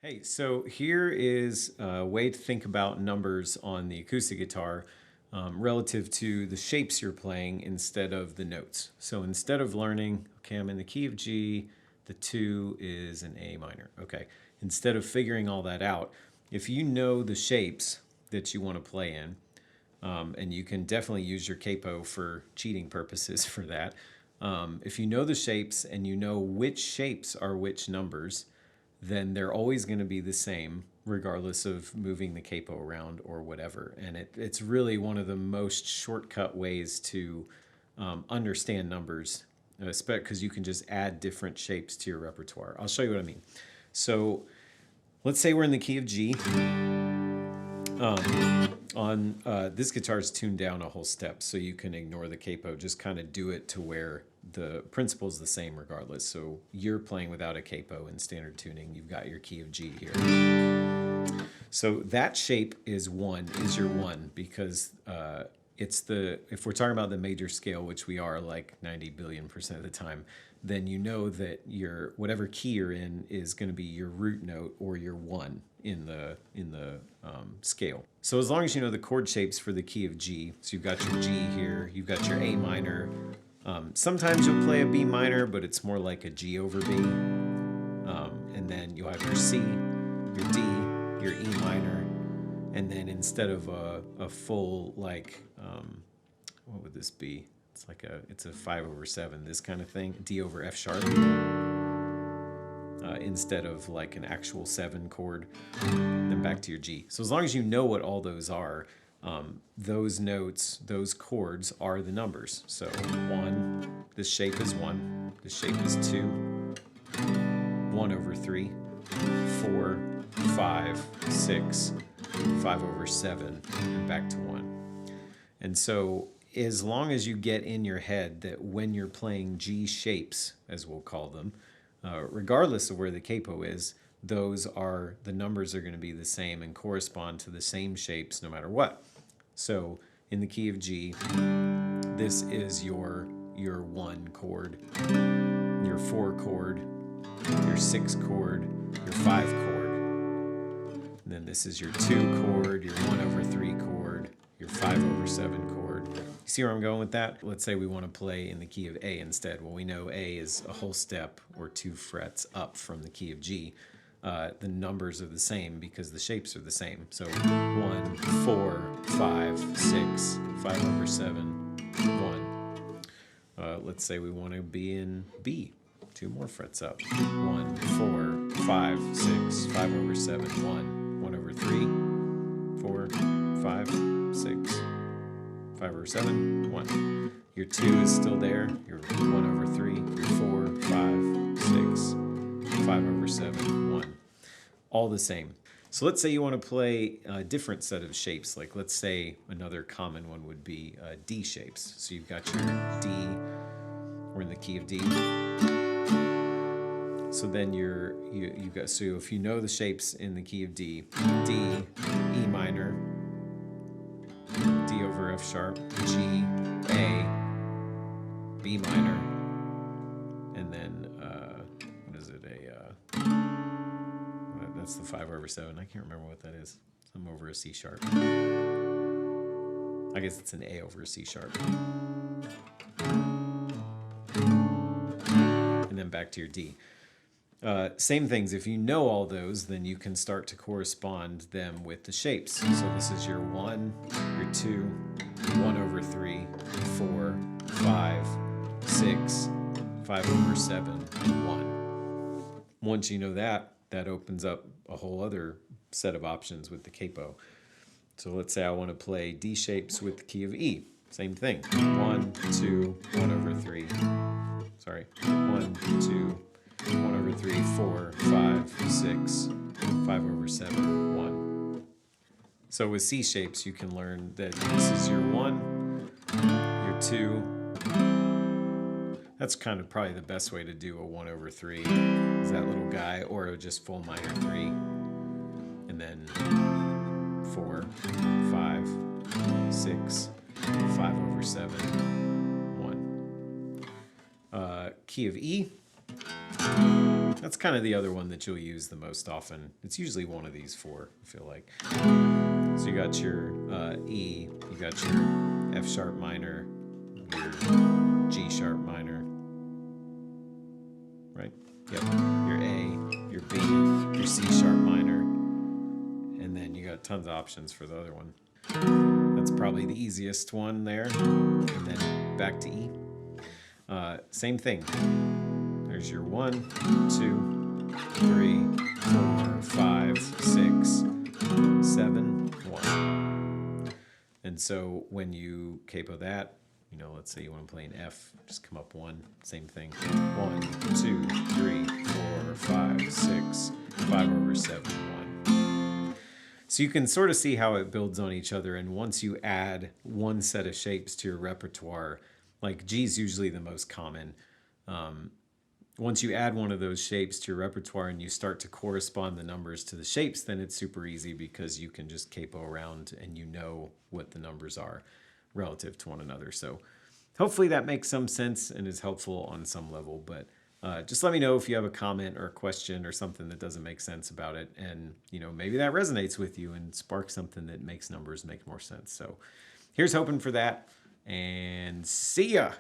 Hey, so here is a way to think about numbers on the acoustic guitar relative to the shapes you're playing instead of the notes. So instead of learning, okay, I'm in the key of G, the 2 is an A minor. Okay, instead of figuring all that out, if you know the shapes that you want to play in, and you can definitely use your capo for cheating purposes for that. If you know the shapes and you know which shapes are which numbers, then they're always going to be the same regardless of moving the capo around or whatever. And it's really one of the most shortcut ways to understand numbers, because you can just add different shapes to your repertoire. I'll show you what I mean. So let's say we're in the key of G. This guitar is tuned down a whole step, so you can ignore the capo. Just kind of do it to where the principle is the same regardless. So you're playing without a capo in standard tuning. You've got your key of G here. So that shape is your 1, because if we're talking about the major scale, which we are like 90 billion% of the time, then you know that whatever key you're in is going to be your root note or your 1 in the scale. So as long as you know the chord shapes for the key of G, so you've got your G here, you've got your A minor. Sometimes you'll play a B minor, but it's more like a G over B. And then you'll have your C, your D, your E minor, and then instead of a full like what would this be? It's a 5/7, this kind of thing, D over F sharp, instead of like an actual 7 chord, then back to your G. So as long as you know what all those are, those notes, those chords are the numbers. So 1, this shape is 1, this shape is 2, 1/3, 4, 5, 6, 5/7, and back to 1. And so as long as you get in your head that when you're playing G shapes, as we'll call them, regardless of where the capo is, the numbers are going to be the same and correspond to the same shapes no matter what. So in the key of G, this is your 1 chord, your 4 chord, your 6 chord, your 5 chord. And then this is your 2 chord, your 1/3 chord, your 5/7 chord. You see where I'm going with that? Let's say we want to play in the key of A instead. Well, we know A is a whole step or 2 frets up from the key of G. The numbers are the same because the shapes are the same. So 1, 4, 5, 6, 5/7, 1. Let's say we want to be in B. 2 more frets up. 1, 4, 5, 6, 5/7, 1. 1/3, 4, 5, 6, 5/7, 1. Your 2 is still there. Your 1/3, your 4, 5, 6, 5/7, 1. All the same. So let's say you want to play a different set of shapes. Like let's say another common one would be D shapes. So you've got your D, we're in the key of D. So then so if you know the shapes in the key of D, D, E minor, D over F sharp, G, A, B minor, and then what is it? That's the 5/7. I can't remember what that is. Some over a C sharp. I guess it's an A over a C sharp. And then back to your D. Same things. If you know all those, then you can start to correspond them with the shapes. So this is your 1, your 2, 1/3, 4, 5, 6, 5/7, and 1. Once you know that opens up a whole other set of options with the capo. So let's say I want to play D shapes with the key of E. Same thing. 1, 2, 1/3. Sorry. 1, 2, 1/3, 4, 5, 6, 5/7, 1. So with C shapes, you can learn that this is your 1, your 2. That's kind of probably the best way to do a 1/3 is that little guy, or just full minor 3. And then 4, 5, 6, 5/7, 1. Key of E. That's kind of the other one that you'll use the most often. It's usually one of these four, I feel like. So you got your E, you got your F sharp minor, your G sharp minor, right? Yep. Your A, your B, your C sharp minor, and then you got tons of options for the other one. That's probably the easiest one there. And then back to E. Same thing. There's your 1, 2, 3, 4, 5, 6, 7, 1. And so when you capo that, you know, let's say you want to play an F, just come up 1, same thing. 1, 2, 3, 4, 5, 6, 5 over 7, 1. So you can sort of see how it builds on each other. And once you add one set of shapes to your repertoire, like G is usually the most common. Once you add one of those shapes to your repertoire and you start to correspond the numbers to the shapes, then it's super easy because you can just capo around and you know what the numbers are relative to one another. So hopefully that makes some sense and is helpful on some level. But just let me know if you have a comment or a question or something that doesn't make sense about it. And, you know, maybe that resonates with you and sparks something that makes numbers make more sense. So here's hoping for that, and see ya.